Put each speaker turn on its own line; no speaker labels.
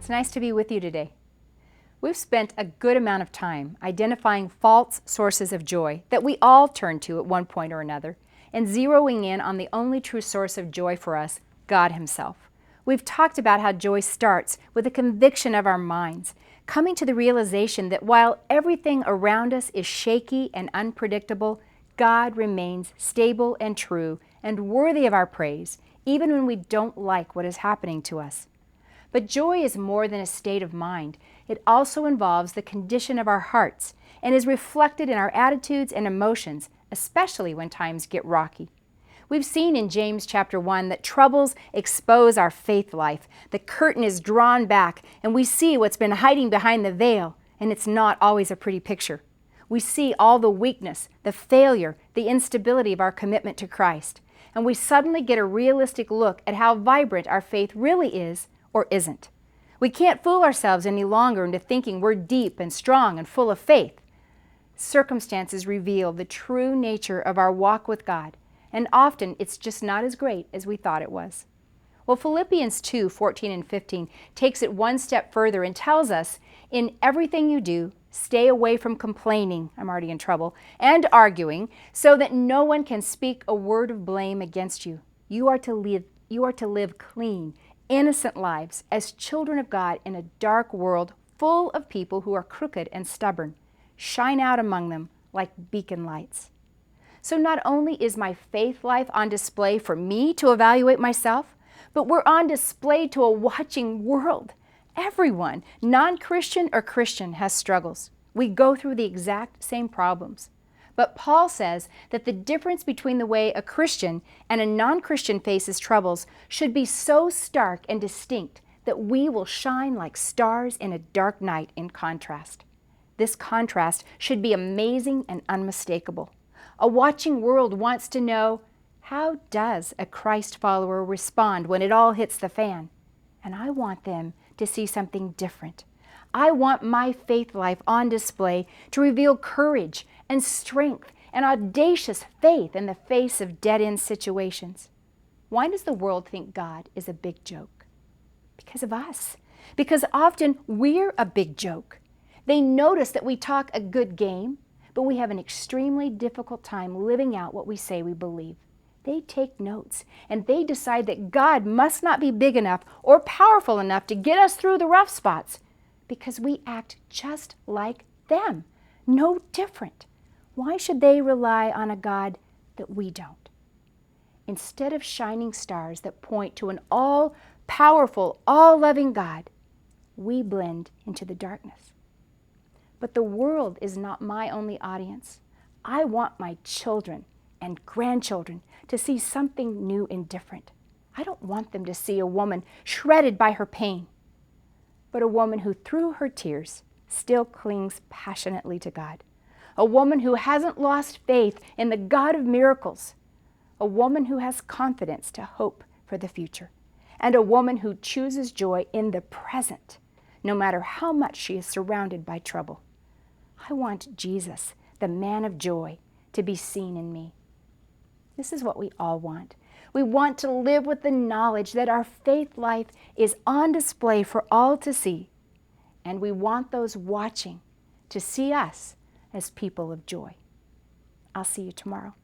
It's nice to be with you today. We've spent a good amount of time identifying false sources of joy that we all turn to at one point or another, and zeroing in on the only true source of joy for us, God Himself. We've talked about how joy starts with a conviction of our minds, coming to the realization that while everything around us is shaky and unpredictable, God remains stable and true and worthy of our praise, even when we don't like what is happening to us. But joy is more than a state of mind. It also involves the condition of our hearts and is reflected in our attitudes and emotions, especially when times get rocky. We've seen in James chapter 1 that troubles expose our faith life. The curtain is drawn back and we see what's been hiding behind the veil, and it's not always a pretty picture. We see all the weakness, the failure, the instability of our commitment to Christ, and we suddenly get a realistic look at how vibrant our faith really is or isn't. We can't fool ourselves any longer into thinking we're deep and strong and full of faith. Circumstances reveal the true nature of our walk with God, and often it's just not as great as we thought it was. Well, Philippians 2:14 and 15 takes it one step further and tells us, in everything you do, stay away from complaining, I'm already in trouble, and arguing, so that no one can speak a word of blame against you. You are to live clean, innocent lives as children of God in a dark world full of people who are crooked and stubborn. Shine out among them like beacon lights. So not only is my faith life on display for me to evaluate myself, but we're on display to a watching world. Everyone, non-Christian or Christian, has struggles. We go through the exact same problems. But Paul says that the difference between the way a Christian and a non-Christian faces troubles should be so stark and distinct that we will shine like stars in a dark night in contrast. This contrast should be amazing and unmistakable. A watching world wants to know, how does a Christ follower respond when it all hits the fan? And I want them to see something different. I want my faith life on display to reveal courage and strength and audacious faith in the face of dead-end situations. Why does the world think God is a big joke? Because of us. Because often we're a big joke. They notice that we talk a good game, but we have an extremely difficult time living out what we say we believe. They take notes, and they decide that God must not be big enough or powerful enough to get us through the rough spots, because we act just like them, no different. Why should they rely on a God that we don't? Instead of shining stars that point to an all-powerful, all-loving God, we blend into the darkness. But the world is not my only audience. I want my children and grandchildren to see something new and different. I don't want them to see a woman shredded by her pain, but a woman who, through her tears, still clings passionately to God. A woman who hasn't lost faith in the God of miracles. A woman who has confidence to hope for the future. And a woman who chooses joy in the present, no matter how much she is surrounded by trouble. I want Jesus, the man of joy, to be seen in me. This is what we all want. We want to live with the knowledge that our faith life is on display for all to see. And we want those watching to see us as people of joy. I'll see you tomorrow.